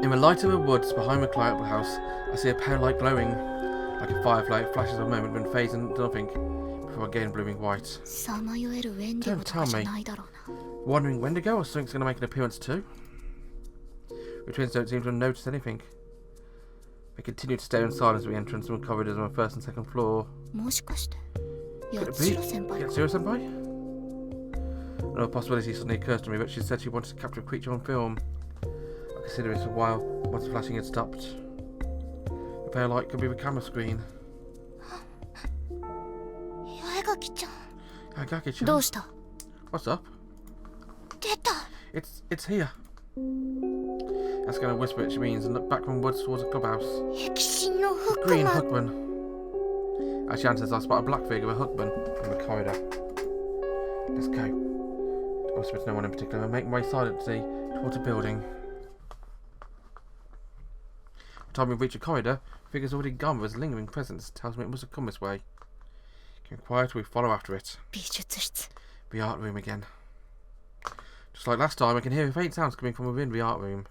In the light of the woods behind the quiet house, I see a pale light glowing like a firefly. It flashes a moment, then fades into nothing before again blooming white. Don't tell me. Wandering Wendigo or something's going to make an appearance too? The twins don't seem to have noticed anything. They continue to stare in silence at the entrance from the corridors on the first and second floor. Could it be Yatsuro Senpai? Another possibility suddenly occurs to me, but she said she wanted to capture a creature on film. I considered it a while, once the flashing had stopped. The pale light could be the camera screen. Yaegaki-chan. What's up? It's here. That's going to whisper what she means and look back from woods towards the clubhouse. Green Hookman. As she answers, I spot a black figure of a Hookman in the corridor. Let's go. I whisper to no one in particular and make my way silently towards the building. By the time we reach the corridor, the figure's already gone, but its lingering presence tells me it must have come this way. Keep quiet, we follow after it. The art room again. Just like last time, I can hear faint sounds coming from within the art room.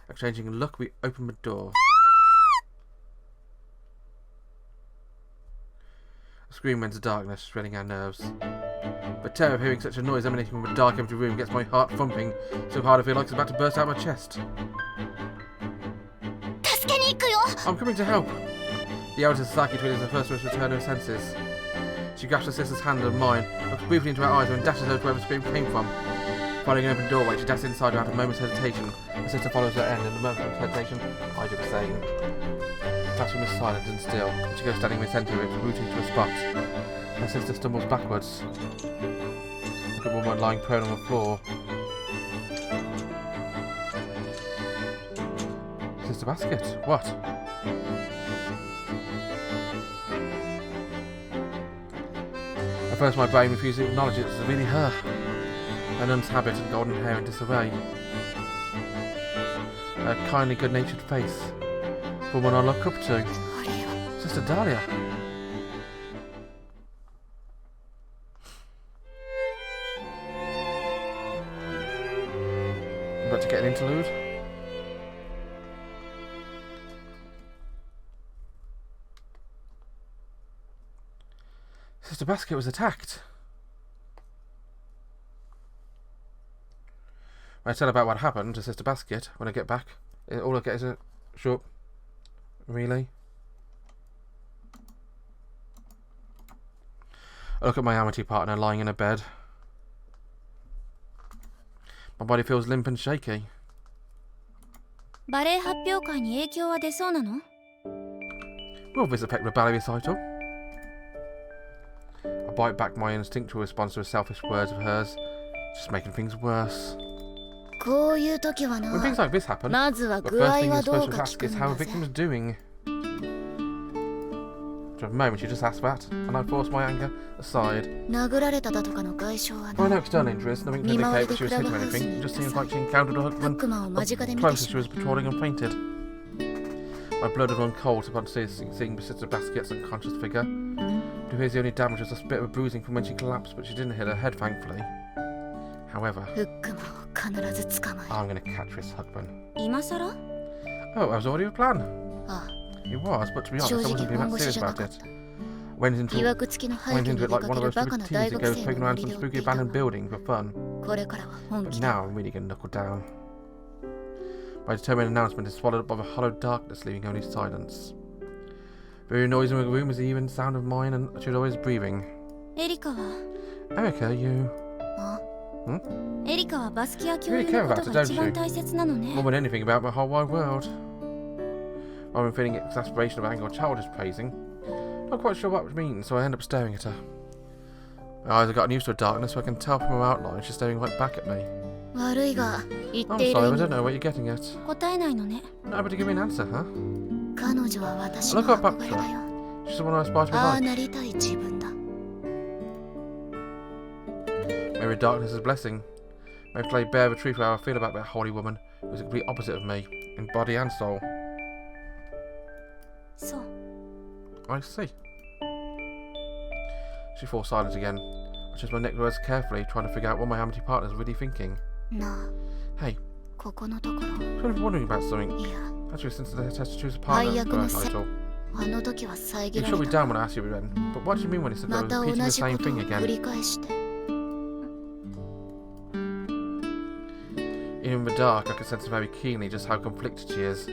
Exchanging a look, we open the door. A scream rends the darkness, shredding our nerves. The terror of hearing such a noise emanating from a dark, empty room gets my heart thumping so hard I feel like it's about to burst out of my chest. I'm coming to help! The elder Takasaki twin is the first to return her senses. She grasps her sister's hand in mine, looks briefly into her eyes and dashes over to where the scream came from. Finding an open doorway, she dashes inside without a moment's hesitation. Her sister follows her end, and a moment's hesitation, I do the same. The classroom is silent and still, and she goes standing in the centre of it, rooting to a spot. Her sister stumbles backwards. Look at one lying prone on the floor. Sister Basket, what? At first my brain refused to acknowledge it was really her. Her nun's habit and golden hair in disarray. Her kindly, good-natured face. The one I look up to. Sister Dahlia. I'm about to get an interlude. Sister Basket was attacked. I tell about what happened to Sister Basket when I get back. All I get is a short relay. I look at my Amitié partner lying in a bed. My body feels limp and shaky. Will this affect the ballet recital? I bite back my instinctual response to the selfish words of hers, just making things worse. When things like this happen, the first thing you're supposed to ask is how the victim's doing. For a moment you just asked that, and I forced my anger aside. There were no external injuries, nothing to indicate that she was hit or anything. It just seems like she encountered a Hookman close as she was patrolling and fainted. My blood had run cold upon seeing Sister Basket's unconscious figure. It appears the only damage was a bit of a bruising from when she collapsed, but she didn't hit her head, thankfully. However, I'm going to catch this Hookman. Oh, that was already a plan. It was, but to be honest, I wasn't being that serious about it. Went into it like one of those stupid teens that goes poking around some spooky abandoned building for fun. But now I'm really going to knuckle down. My determined announcement is swallowed up by the hollow darkness, leaving only silence. The very noise in the room is the even sound of mine and Chidori's breathing. Erika, you... Hmm? You really care about it, don't you? More than anything about my whole wide world. Rather than feeling exasperation of anger or childish praising, I'm not quite sure what it means, so I end up staring at her. My eyes have gotten used to her darkness, so I can tell from her outline she's staring right back at me. I'm sorry, I don't know what you're getting at. Not able to give me an answer, huh? I look up to her. She's the one I aspire to be like. Maybe darkness is a blessing. Maybe to lay bare the truth of how I feel about that holy woman, who is the complete opposite of me, in body and soul. So. I see. She falls silent again. I choose my next words carefully, trying to figure out what my Amitié partner is really thinking. Hey, of wondering about something. Actually, since the test to choose a partner for a title. You shut me down when I asked you again, but what do you mean when he said that I was repeating the same thing again? Even in the dark, I could sense very keenly just how conflicted she is.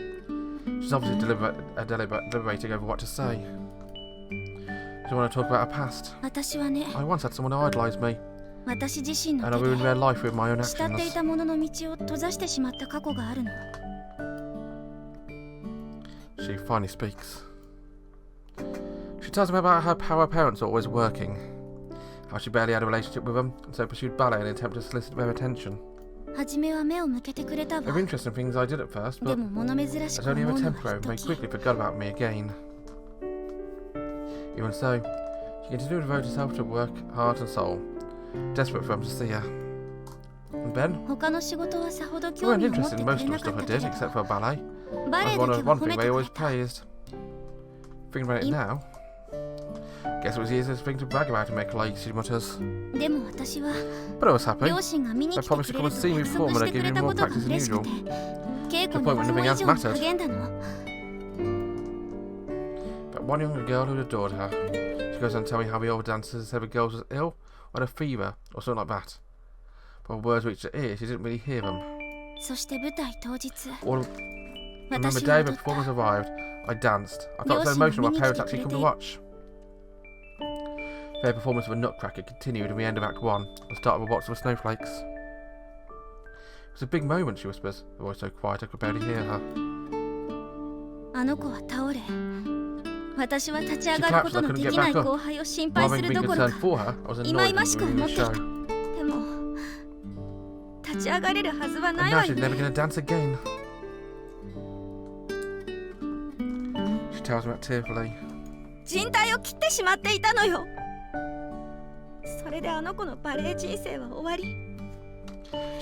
She's obviously deliberating over what to say. Do you want to talk about her past? I once had someone who idolized me, and I ruined their life with my own actions. She finally speaks. She tells me about how her parents are always working, how she barely had a relationship with them, and so pursued ballet in an attempt to solicit their attention. There were interesting things I did at first, but it was only ever temporary and they quickly forgot about me again. Even so, she continued to devote herself to work, heart and soul, desperate for them to see her. And then, we weren't interested in most of the stuff I did, except for ballet. That was one thing they always praised. Thinking about it now, guess it was the easiest thing to brag about and make like, she mutters. But I was happy. They promised to come and see me perform and I gave me more practice than usual. To the point where nothing else mattered. But one younger girl who adored her. She goes on to tell me how the old dancers said the girl was ill, or had a fever, or something like that. But when words reached her ears, she didn't really hear them. And then the day the performance arrived, I danced. I felt so emotional my parents actually come to watch. Their performance of a Nutcracker continued in the end of Act 1, the start of a box of snowflakes. It was a big moment, she whispers, her voice so quiet I could barely hear her. She collapsed and I couldn't get back up. Rather than being concerned for her, I was annoyed with the show. And now she's never going to dance again. She tells me that tearfully. She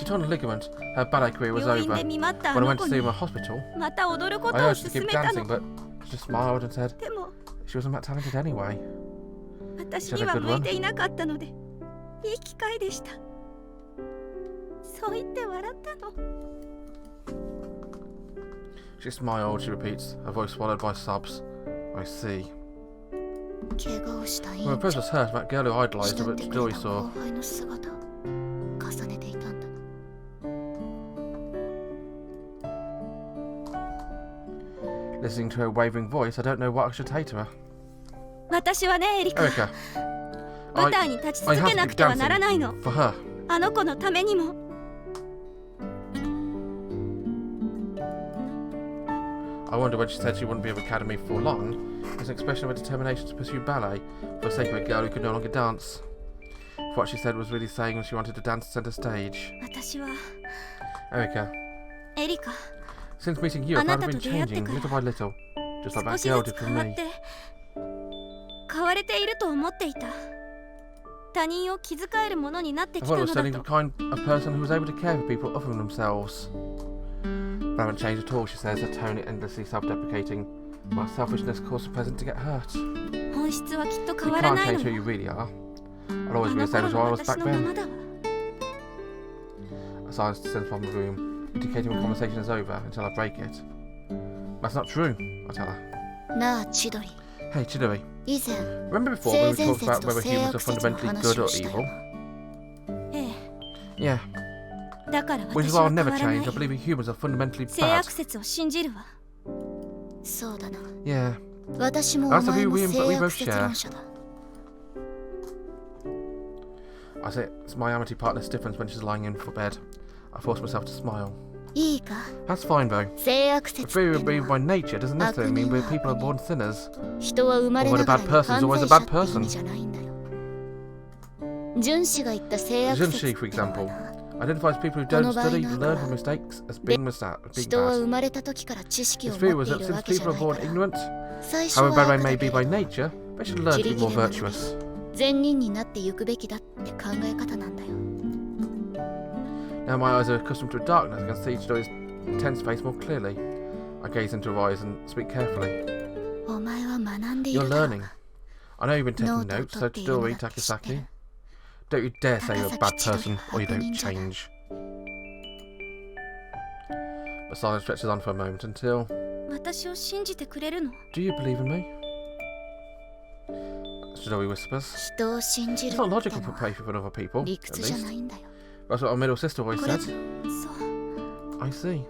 torn a ligament. Her ballet career was over. When I went to see her in the hospital, I urged her to keep dancing, but she just smiled and said she wasn't that talented anyway. She had a good one. She smiled, she repeats, her voice swallowed by sobs. I see. When my purse was hurt, that girl who idolized her, but Chidori saw. Listening to her wavering voice, I don't know what I should say to her. Erika, I have to keep dancing for her. I wonder when she said she wouldn't be at the academy for long, it was an expression of her determination to pursue ballet for the sake of a girl who could no longer dance. If what she said was really saying when she wanted to dance centre stage. Erika, since meeting you, I've been changing little by little, just like that girl did for me. I thought I was turning into the kind of person who was able to care for people other than themselves. But I haven't changed at all, she says, her tone endlessly self-deprecating. My selfishness caused the present to get hurt. You can't change who you really are. I'll always be the same as I was back then. A silence descends from the room, indicating when conversation is over until I break it. That's not true, I tell her. Hey, Chidori. Remember before when we talked about whether humans are fundamentally good or evil? Yeah. Which is why I'll never change. I believe humans are fundamentally bad. Yeah. That's the view we both share. I say it's my Amitié partner stiffens when she's lying in for bed. I force myself to smile. That's fine though. The theory of being by nature doesn't necessarily mean we're people are born sinners. Or when a bad person is always a bad person. Junshi, for example, identifies people who don't study, learn from mistakes as being bad. His theory was that since people are born ignorant, however bad they may be by nature, they should learn to be more virtuous. Now my eyes are accustomed to darkness, I can see Chidori's tense face more clearly. I gaze into her eyes and speak carefully. You're learning. I know you've been taking notes, so Chidori Takasaki, don't you dare say you're a bad person or you don't change. The silence stretches on for a moment until... Do you believe in me? Chidori whispers. It's not logical to pray for other people, at least. That's what our middle sister always said. I see.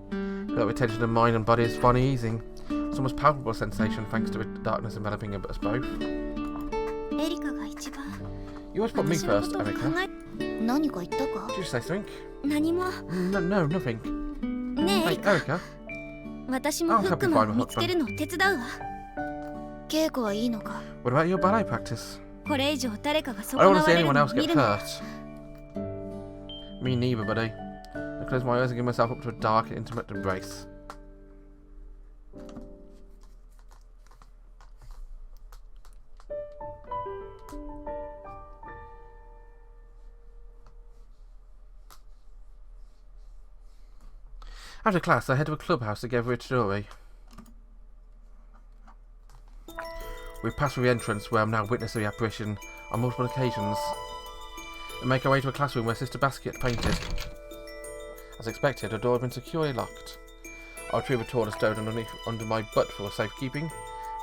The retention of mind and body is finally easing. It's almost palpable sensation thanks to the darkness enveloping us both. You always put me first, Erika. Did you say something? No, nothing. Hey, Erika. I'll help you find my husband. What about your ballet practice? I don't want to see anyone else get hurt. Me neither, buddy. I close my eyes and give myself up to a dark, intimate embrace. After class, I head to a clubhouse together with Chidori. We pass through the entrance where I'm now witness of the apparition on multiple occasions, and make our way to a classroom where Sister Basket painted. As expected, the door had been securely locked. I retrieve a tool stowed under my butt for safekeeping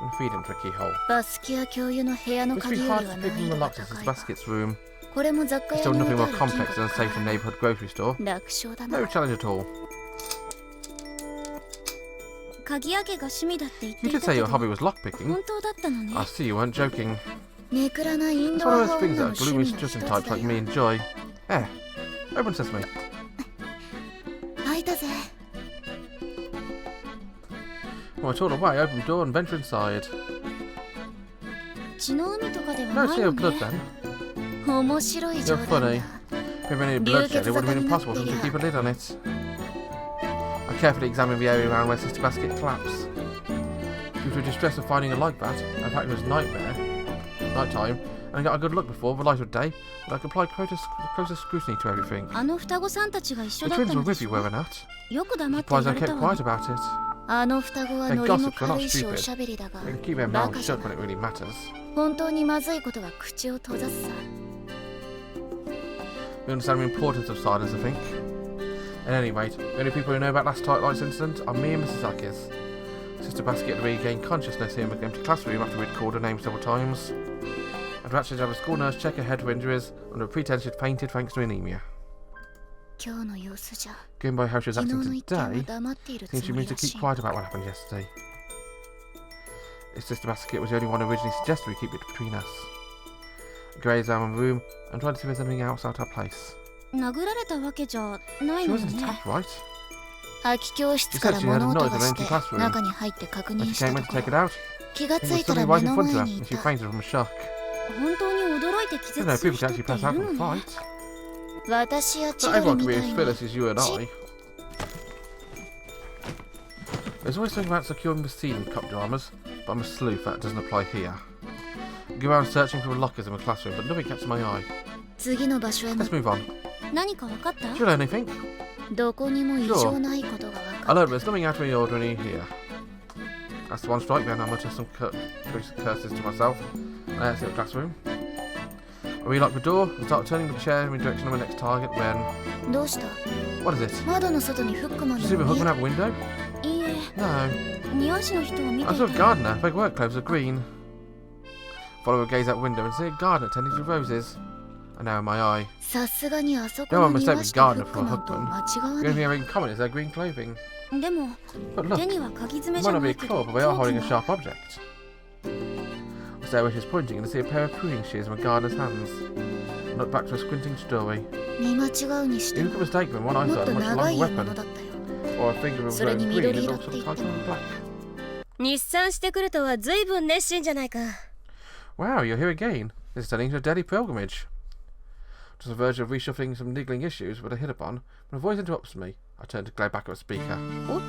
and feed into a keyhole. It's been hard to pick from the lock to Sister Basket's room. It's still nothing more complex than a safe and neighbourhood grocery store. No challenge at all. You did say your hobby was lockpicking. I see you weren't joking. It's one of those things that gloomy suggestion types like me enjoy. Eh, open sesame. Well, it's all the way. Open the door and venture inside. No, it's your blood then. You're funny. If there had been bloodshed, it would have been impossible to keep a lid on it. I carefully examined the area around where Sister Basket collapsed. Due to the distress of finding a like that, in fact it was night time, and I got a good look before the light of day, but I could apply closer scrutiny to everything. The twins were with you, were they not? Surprised I kept quiet about it. Their gossips were not stupid. They can keep their mouths shut when it really matters. We understand the importance of silence, I think. At any rate, the only people who know about last night's incident are me and Mrs. Akis. Sister Basket had regained consciousness in the empty classroom after we'd called her name several times. I'd actually have a school nurse check her head for injuries under a pretense she'd fainted thanks to anemia. Going by how she was acting today, seems she means to keep quiet about what happened yesterday. If Sister Basket was the only one who originally suggested we keep it between us. I gazed around the room and tried to see if there's anything else out of place. She wasn't attacked, right? She said she heard a noise in an empty classroom. When she came in to take it out, it was suddenly right in front of her, and she fainted from a shock. I don't know, people can actually pass out from a fight. Not everyone can be as fearless as you and I. There's always something about securing the scene in cop dramas, but I'm a sleuth, that doesn't apply here. I go around searching for the lockers in the classroom, but nothing catches my eye. Let's move on. Did you learn anything? Sure. I learned there's nothing out of the ordinary here. That's the one strike, then I mutter some curses to myself. I exit the classroom. I relock the door and start turning the chair in the direction of my next target when... What is it? Did you see the husband out the window? No. I saw a gardener. Their work clothes are green. Follow a gaze out the window and see a gardener tending to roses. And now in my eye. No one mistake the gardener for a husband. The only thing I have in common is their green clothing. But look, it might not be a claw, but they are holding a sharp object. I stare where she's pointing and I see a pair of pruning shears in the gardener's hands. I look back to a squinting Chidori. You could mistake them, one I saw a much longer weapon. Or a finger of red green and also tied on black. Wow, you're here again. This is turning into a daily pilgrimage. Just on the verge of reshuffling some niggling issues with a hit upon, when a voice interrupts me. I turn to glare back at the speaker. Oh.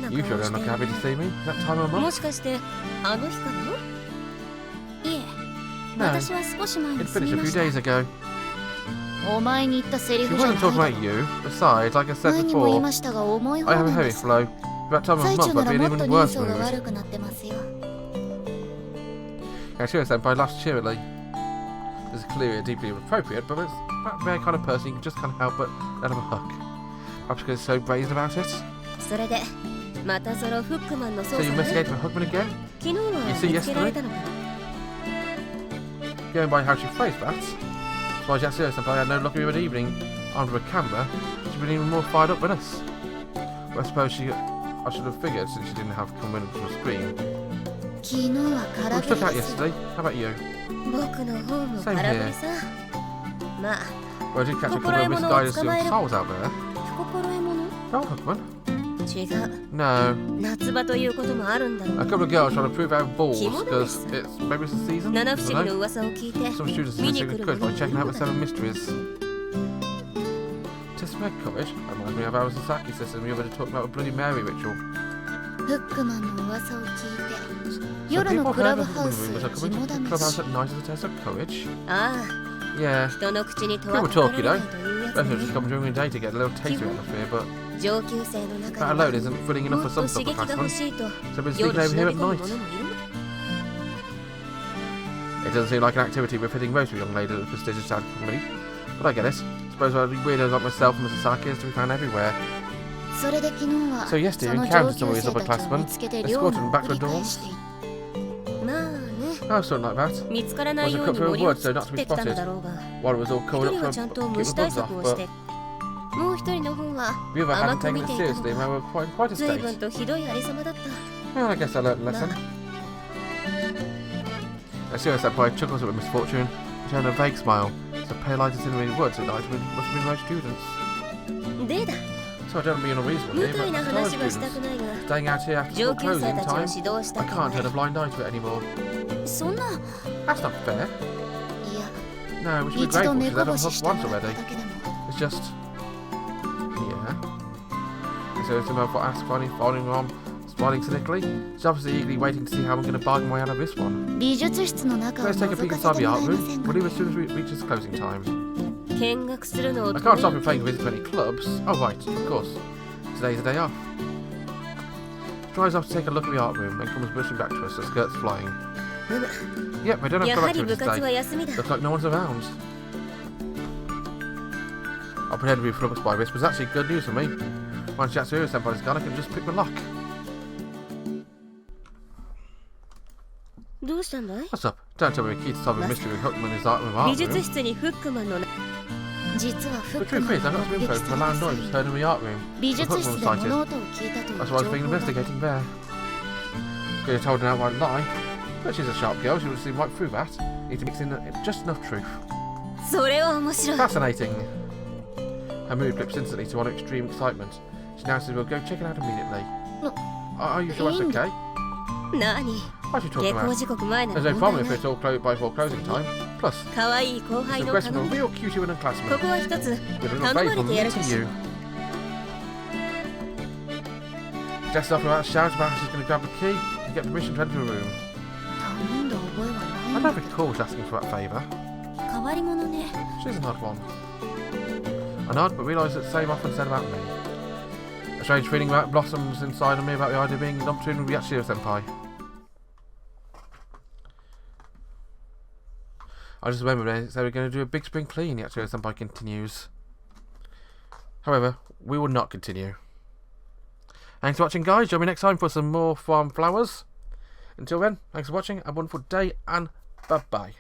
You sure don't look happy to see me? Is that time of month? No, it finished a few days ago. She wasn't talking about you. Besides, like I said before, I have a heavy flow. About time of month I'd be in an even worse mood. Yeah, she was senpai laughs cheerily. This is clearly deeply inappropriate, but it's that rare kind of person you can just can't help but let him a hook. Perhaps because so brazen about it. So you investigated for Hookman again? You see yesterday? Going by how she phrased that, that's why Yatsuro-senpai had no luck of an evening under a camera. She'd been even more fired up than us. But I suppose I should have figured since she didn't have come in from a screen. We struck out yesterday. How about you? Same here. Well, I did catch a couple of misguided young souls out there. Oh, Hookman. No. A couple of girls trying to prove out balls because maybe it's the season. I don't know. Some students are good by checking out the 7 mysteries. To spread courage, that reminds me of our Sasaki system we were to talk about a Bloody Mary ritual. So people heard of the room was coming to the clubhouse at night as a test of courage. Yeah. People talk, you know. Both of just come during the day to get a little taste of atmosphere, but that alone isn't thrilling enough for some upperclassmen. So we're speaking over here at night. It doesn't seem like an activity befitting most of a young lady at the prestigious town committee, but I get it. I suppose I'd be weirdos like myself and Mrs. Sasaki is to be found everywhere. So yesterday we encountered some of these upperclassmen, escorted them back to the dorms. Oh, something like that. It was a cut through a wood so not to be spotted, while it was all covered up for keep the bugs off, but the other hadn't taken it seriously and they were quite a state. Well, I guess I learnt a lesson. Yatsuro-senpai chuckles at misfortune, she had a vague smile. So pale light insinuated words at night must have been most students. So I don't be unreasonable here, but as college students, staying out here after school closing time, I can't turn a blind eye to it anymore. That's not fair. No, we should be grateful she's had them hooked once already. It's just... yeah. So it's about what asked finally following on, smiling cynically. She's obviously eagerly waiting to see how I'm going to bargain my way out of this one. Let's take a peek inside the art room. We'll leave as soon as we reach its closing time. I can't stop him playing visits to any clubs. Oh right, of course. Today's the day off. Drives off to take a look at the art room and comes rushing back to us, her skirts flying. Yep, I don't have club activities today. Looks like no one's around. I pretend to be flummoxed by this, but it's actually good news for me. Once Yatsuro-senpai's gone, I can just pick my lock. What's up? Don't tell me the key to solving mystery with Hookman is art room. The truth is, I got some info from a loud noise heard in the art room. The Hookman was sighted. That's why I was being investigating there. Could have told an outright lie, but she's a sharp girl, she would have seen right through that. Need to mix in just enough truth. Fascinating. Her mood flips instantly to one of extreme excitement. She now says we'll go check it out immediately. Are you sure that's okay? What are you talking about? There's no problem if it's all closed before closing time. Plus, it's a request from a real cutie and a classmate. With a little favour from me to you. Just after that, shouts about how she's going to grab the key and get permission to enter the room. I don't recall asking for that favour. She's an odd one. I nod, but realise that the same often said about me. A strange feeling about blossoms inside of me about the idea of being lumped in with Yatsuro-senpai. I just remember they said we're going to do a big spring clean, Yatsuro-senpai continues. However, we will not continue. Thanks for watching, guys. Join me next time for some more farm flowers. Until then, thanks for watching, have a wonderful day, and bye-bye.